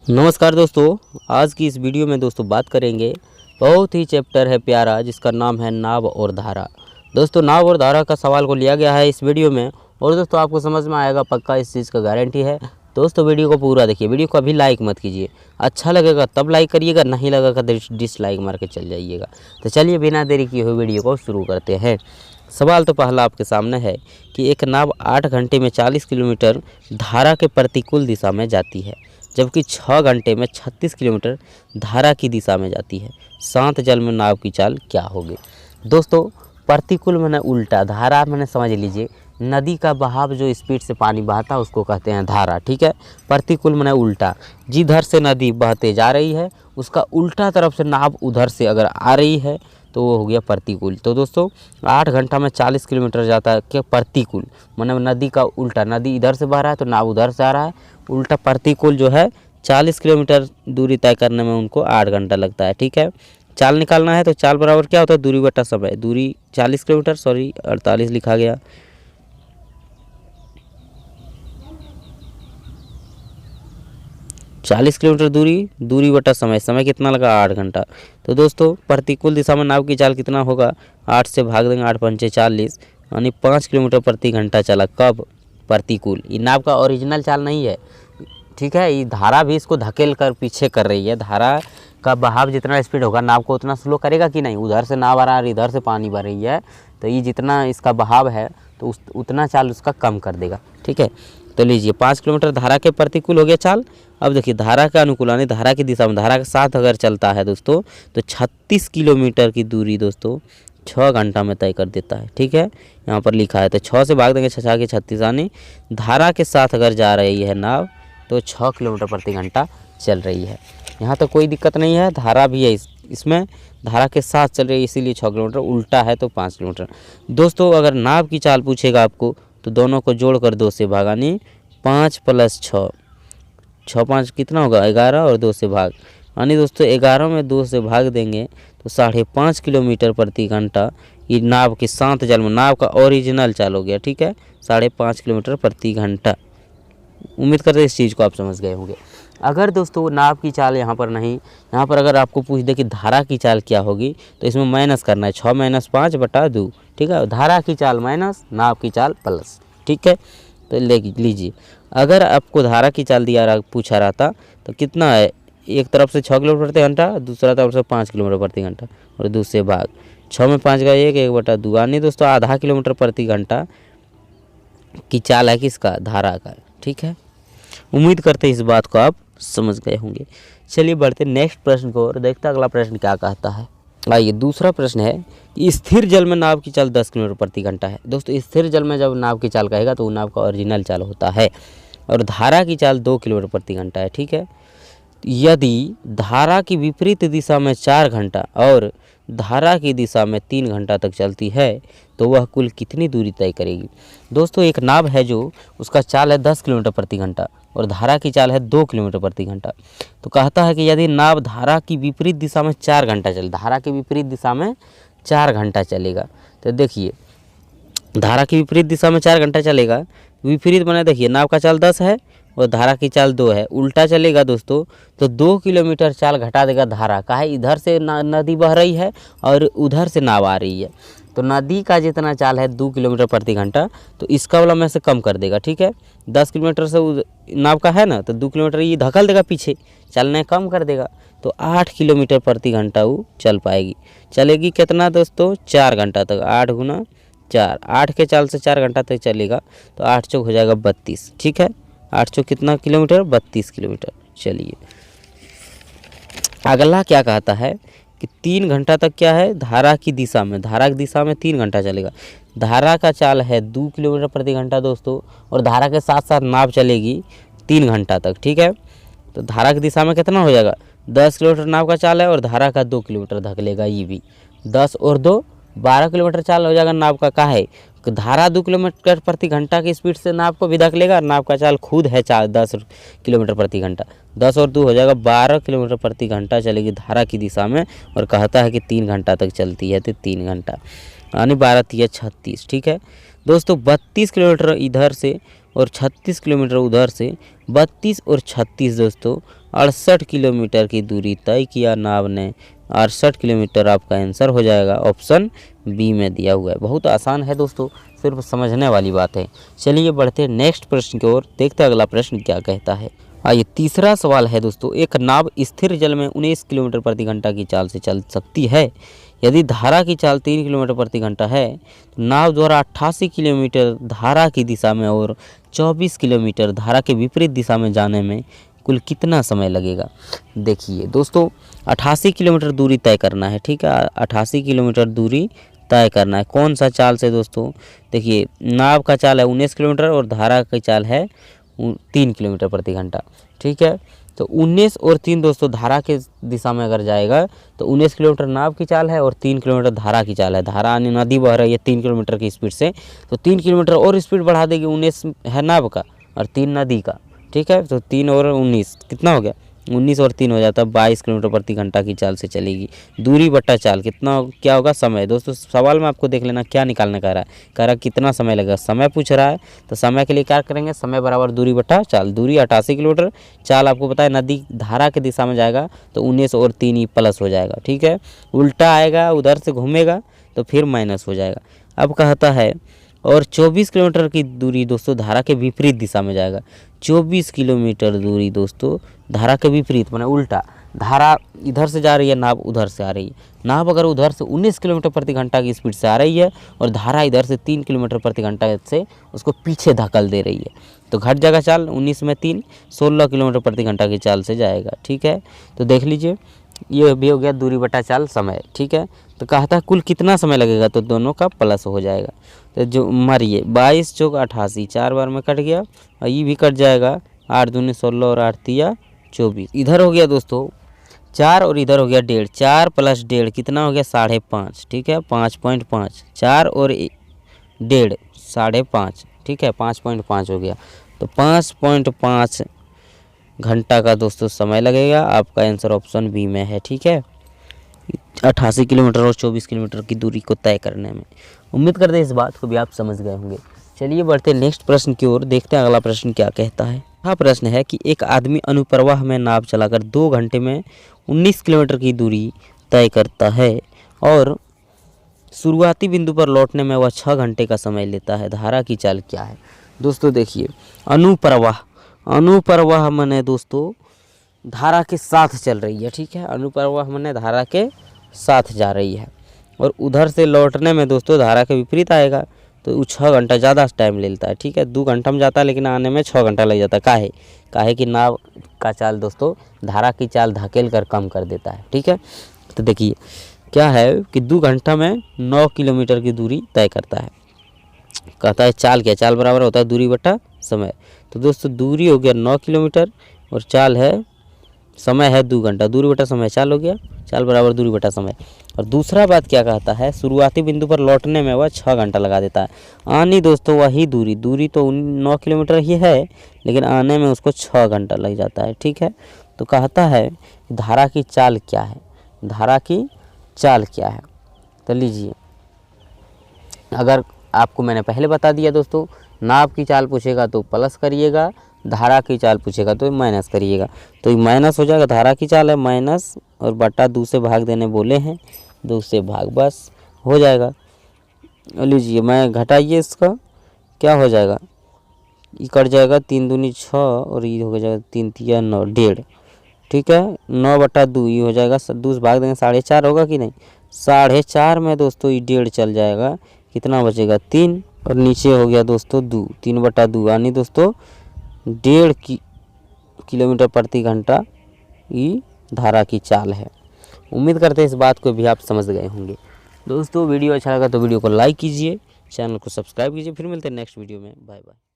नमस्कार दोस्तों, आज की इस वीडियो में दोस्तों बात करेंगे। बहुत ही चैप्टर है प्यारा जिसका नाम है नाव और धारा। दोस्तों नाव और धारा का सवाल को लिया गया है इस वीडियो में और दोस्तों आपको समझ में आएगा पक्का, इस चीज़ का गारंटी है। दोस्तों वीडियो को पूरा देखिए, वीडियो को अभी लाइक मत कीजिए, अच्छा लगेगा तब लाइक करिएगा, नहीं लगेगा तो डिसलाइक मार के चल जाइएगा। तो चलिए बिना देरी किए हुए वीडियो को शुरू करते हैं। सवाल तो पहला आपके सामने है कि एक नाव 8 घंटे में 40 किलोमीटर धारा के प्रतिकूल दिशा में जाती है, जबकि 6 घंटे में 36 किलोमीटर धारा की दिशा में जाती है। शांत जल में नाव की चाल क्या होगी? दोस्तों प्रतिकूल माने उल्टा, धारा माने समझ लीजिए नदी का बहाव जो स्पीड से पानी बहता है उसको कहते हैं धारा, ठीक है। प्रतिकूल माने उल्टा, जिधर से नदी बहते जा रही है उसका उल्टा तरफ से नाव उधर से अगर आ रही है तो वो हो गया प्रतिकूल। तो दोस्तों 8 घंटा में 40 किलोमीटर जाता है क्या? प्रतिकूल माने नदी का उल्टा, नदी इधर से बह रहा है तो नाव उधर से आ रहा है, उल्टा प्रतिकूल जो है 40 किलोमीटर दूरी तय करने में उनको 8 घंटा लगता है, ठीक है। चाल निकालना है तो चाल बराबर क्या होता है? दूरी बटा समय। दूरी 40 किलोमीटर, सॉरी 48 लिखा गया, 40 किलोमीटर दूरी बटा समय। समय कितना लगा? 8 घंटा। तो दोस्तों प्रतिकूल दिशा में नाव की चाल कितना होगा? 8 से भाग देंगे, 8 पंचे 40, यानी 5 किलोमीटर प्रति घंटा चला। कब? प्रतिकूल। ये नाव का ओरिजिनल चाल नहीं है, ठीक है। ये धारा भी इसको धकेल कर पीछे कर रही है। धारा का बहाव जितना स्पीड होगा नाव को उतना स्लो करेगा कि नहीं? उधर से नाव आ रहा है, इधर से पानी बह रही है, तो ये जितना इसका बहाव है तो उतना चाल उसका कम कर देगा, ठीक है। तो लीजिए 5 किलोमीटर धारा के प्रतिकूल हो गया चाल। अब देखिए धारा का अनुकूल यानी धारा की दिशा में धारा के साथ अगर चलता है दोस्तों तो 36 किलोमीटर की दूरी दोस्तों 6 घंटा में तय कर देता है, ठीक है। यहाँ पर लिखा है तो 6 से भाग देंगे, 6 के 36, यानी धारा के साथ अगर जा रही है नाव तो 6 किलोमीटर प्रति घंटा चल रही है। यहाँ तो कोई दिक्कत नहीं है, धारा भी है इसमें धारा के साथ चल रही है, इसीलिए 6 किलोमीटर। उल्टा है तो 5 किलोमीटर। दोस्तों अगर नाव की चाल पूछेगा आपको तो दोनों को जोड़कर 2 से भाग, यानी 5 + 6, 6 5 कितना होगा? 11, और 2 से भाग, यानी दोस्तों 11 में 2 से भाग देंगे तो 5.5 किलोमीटर प्रति घंटा ये नाव के शांत जल में नाव का ओरिजिनल चाल हो गया, ठीक है। 5.5 किलोमीटर प्रति घंटा। उम्मीद करते हैं इस चीज़ को आप समझ गए होंगे। अगर दोस्तों नाव की चाल यहाँ पर नहीं, यहाँ पर अगर आपको पूछ दे कि धारा की चाल क्या होगी तो इसमें माइनस करना है, 6 - 5/2, ठीक है। धारा की चाल माइनस, नाव की चाल प्लस, ठीक है। तो लीजिए अगर आपको धारा की चाल पूछा रहता तो कितना है? एक तरफ से 6 किलोमीटर प्रति घंटा, दूसरा तरफ से 5 किलोमीटर प्रति घंटा, और 2 से भाग। 6 में 5 का 1, 1/2, यानी दोस्तों आधा किलोमीटर प्रति घंटा की चाल है किसका? धारा का, ठीक है। उम्मीद करते हैं इस बात को आप समझ गए होंगे। चलिए बढ़ते नेक्स्ट प्रश्न को और देखते हैं अगला प्रश्न क्या कहता है। आइए दूसरा प्रश्न है कि स्थिर जल में नाव की चाल 10 किलोमीटर प्रति घंटा है। दोस्तों स्थिर जल में जब नाव की चाल कहेगा तो वो नाव का ओरिजिनल चाल होता है, और धारा की चाल 2 किलोमीटर प्रति घंटा है, ठीक है। यदि धारा की विपरीत दिशा में 4 घंटा और धारा की दिशा में 3 घंटा तक चलती है तो वह कुल कितनी दूरी तय करेगी? दोस्तों एक नाव है जो उसका चाल है 10 किलोमीटर प्रति घंटा और धारा की चाल है 2 किलोमीटर प्रति घंटा। तो कहता है कि यदि नाव धारा की विपरीत दिशा में 4 घंटा चले, धारा की विपरीत दिशा में 4 घंटा चलेगा, तो देखिए धारा की विपरीत दिशा में 4 घंटा चलेगा। विपरीत बना, देखिए नाव का चाल 10 है और धारा की चाल 2 है, उल्टा चलेगा दोस्तों तो 2 किलोमीटर चाल घटा देगा धारा का। है इधर से नदी बह रही है और उधर से नाव आ रही है, तो नदी का जितना चाल है 2 किलोमीटर प्रति घंटा, तो इसका वाला में से कम कर देगा, ठीक है। 10 किलोमीटर से नाव का है ना, तो 2 किलोमीटर ये धकल देगा पीछे, चलने कम कर देगा, तो 8 किलोमीटर प्रति घंटा वो चल पाएगी। चलेगी कितना दोस्तों? 4 घंटा तक। 8 × 4, 8 के चाल से 4 घंटा तक चलेगा, तो 8 चौक हो जाएगा 32, ठीक है। 8 चौक कितना किलोमीटर? 32 किलोमीटर। चलिए अगला क्या कहता है कि 3 घंटा तक क्या है? धारा की दिशा में, धारा की दिशा में 3 घंटा चलेगा। धारा का चाल है 2 किलोमीटर प्रति घंटा दोस्तों, और धारा के साथ साथ नाव चलेगी 3 घंटा तक, ठीक है। तो धारा की दिशा में कितना हो जाएगा? 10 किलोमीटर नाव का चाल है और धारा का 2 किलोमीटर धकेलेगा, ये भी 10 और 2 12 किलोमीटर चाल हो जाएगा नाव का। है धारा 2 किलोमीटर प्रति घंटा की स्पीड से नाव को भी धकेलेगा, नाव का चाल खुद है 10 किलोमीटर प्रति घंटा। 10 और 2 हो जाएगा 12 किलोमीटर प्रति घंटा चलेगी धारा की दिशा में, और कहता है कि 3 घंटा तक चलती है, तो 3 घंटा यानी 12 × 36, ठीक है दोस्तों। 32 किलोमीटर इधर से और 36 किलोमीटर उधर से 32 और 36 दोस्तों 68 किलोमीटर की दूरी तय किया नाव ने। 68 किलोमीटर आपका आंसर हो जाएगा, ऑप्शन बी में दिया हुआ है। बहुत आसान है दोस्तों, सिर्फ समझने वाली बात है। चलिए बढ़ते हैं नेक्स्ट प्रश्न की ओर, देखते हैं अगला प्रश्न क्या कहता है। आइए तीसरा सवाल है दोस्तों, एक नाव स्थिर जल में 19 किलोमीटर प्रति घंटा की चाल से चल सकती है। यदि धारा की चाल 3 किलोमीटर प्रति घंटा है तो नाव द्वारा 88 किलोमीटर धारा की दिशा में और 24 किलोमीटर धारा के विपरीत दिशा में जाने में कुल कितना समय लगेगा। देखिए दोस्तों, 88 किलोमीटर दूरी तय करना है, ठीक है। 88 किलोमीटर दूरी तय करना है, कौन सा चाल से दोस्तों। देखिए नाव का चाल है 19 किलोमीटर और धारा की चाल है 3 किलोमीटर प्रति घंटा, ठीक है। तो 19 और 3 दोस्तों धारा के दिशा में अगर जाएगा तो 19 किलोमीटर नाव की चाल है और 3 किलोमीटर धारा की चाल है। धारा यानी नदी बह रही है 3 किलोमीटर की स्पीड से, तो 3 किलोमीटर और स्पीड बढ़ा देगी। 19 है नाव का और 3 नदी का, ठीक है। तो 3 और 19 कितना हो गया, 19 और 3 हो जाता है 22 किलोमीटर प्रति घंटा की चाल से चलेगी। दूरी बट्टा चाल कितना क्या होगा, समय। दोस्तों सवाल में आपको देख लेना क्या निकालने कह रहा है, कह रहा है कितना समय लगेगा, समय पूछ रहा है। तो समय के लिए क्या करेंगे, समय बराबर दूरी बट्टा चाल। दूरी 88 किलोमीटर, चाल आपको पता है नदी धारा की दिशा में जाएगा तो 19 और 3 ही प्लस हो जाएगा, ठीक है। उल्टा आएगा, उधर से घूमेगा तो फिर माइनस हो जाएगा। अब कहता है और 24 किलोमीटर की दूरी दोस्तों धारा के विपरीत दिशा में जाएगा। 24 किलोमीटर दूरी दोस्तों धारा के विपरीत माने उल्टा, धारा इधर से जा रही है, नाव उधर से आ रही है। नाव अगर उधर से 19 किलोमीटर प्रति घंटा की स्पीड से आ रही है और धारा इधर से 3 किलोमीटर प्रति घंटा से उसको पीछे धकेल दे रही है, तो घट जाएगा चाल। 19 में 3 16 किलोमीटर प्रति घंटा की चाल से जाएगा, ठीक है। तो देख लीजिए ये भी हो गया दूरी बटा चाल समय, ठीक है। तो कहता है कुल कितना समय लगेगा, तो दोनों का प्लस हो जाएगा। तो जो मारिए 22 चौक 88, 4 बार में कट गया और ये भी कट जाएगा। 8 दूनी 16 और 8 तिया 24। इधर हो गया दोस्तों 4 और इधर हो गया 1.5, 4 + 1.5 कितना हो गया 5.5, ठीक है। 5.5, 4 और 1.5 5.5, ठीक है। 5.5 हो गया, तो 5.5 घंटा का दोस्तों समय लगेगा। आपका आंसर ऑप्शन बी में है, ठीक है। 88 किलोमीटर और 24 किलोमीटर की दूरी को तय करने में। उम्मीद करते हैं इस बात को भी आप समझ गए होंगे। चलिए बढ़ते हैं नेक्स्ट प्रश्न की ओर, देखते हैं अगला प्रश्न क्या कहता है। यह प्रश्न है कि एक आदमी अनुप्रवाह में नाव चलाकर 2 घंटे में 19 किलोमीटर की दूरी तय करता है और शुरुआती बिंदु पर लौटने में वह 6 घंटे का समय लेता है। धारा की चाल क्या है। दोस्तों देखिए अनुप्रवाह माने दोस्तों धारा के साथ चल रही है, ठीक है। अनुप्रवाह माने धारा के साथ जा रही है और उधर से लौटने में दोस्तों धारा के विपरीत आएगा तो 6 घंटा ज़्यादा टाइम ले लेता है, ठीक है। 2 घंटा में जाता है लेकिन आने में 6 घंटा लग जाता है। काहे कि नाव का चाल दोस्तों धारा की चाल धकेल कर कम कर देता है, ठीक है। तो देखिए क्या है कि 2 घंटा में 9 किलोमीटर की दूरी तय करता है। कहता है चाल क्या, चाल बराबर होता है दूरी बटा समय। तो दोस्तों दूरी हो गया 9 किलोमीटर और चाल है, समय है 2 घंटा। दूरी बटा समय चाल हो गया, चाल बराबर दूरी बटा समय। और दूसरा बात क्या कहता है, शुरुआती बिंदु पर लौटने में वह 6 घंटा लगा देता है। आनी दोस्तों वही दूरी तो 9 किलोमीटर ही है लेकिन आने में उसको 6 घंटा लग जाता है, ठीक है। तो कहता है धारा की चाल क्या है, धारा की चाल क्या है। तो लीजिए, अगर आपको मैंने पहले बता दिया दोस्तों, नाव की चाल पूछेगा तो प्लस करिएगा, धारा की चाल पूछेगा तो माइनस करिएगा। तो ये माइनस हो जाएगा, धारा की चाल है माइनस और बटा 2 से भाग देने बोले हैं, 2 से भाग बस हो जाएगा। लीजिए मैं घटाइए इसका, क्या हो जाएगा, ये कट जाएगा 3 दूनी 6 और ये हो जाएगा 3 तिया 9 1.5, ठीक है। 9/2 ये हो जाएगा, 2 से भाग देंगे 4.5 होगा कि नहीं। 4.5 में दोस्तों ये 1.5 चल जाएगा, कितना बचेगा 3 और नीचे हो गया दोस्तों 2, 3/2 यानी दोस्तों 1.5 किलोमीटर प्रति घंटा ये धारा की चाल है। उम्मीद करते हैं इस बात को भी आप समझ गए होंगे। दोस्तों वीडियो अच्छा लगा तो वीडियो को लाइक कीजिए, चैनल को सब्सक्राइब कीजिए। फिर मिलते हैं नेक्स्ट वीडियो में, बाय बाय।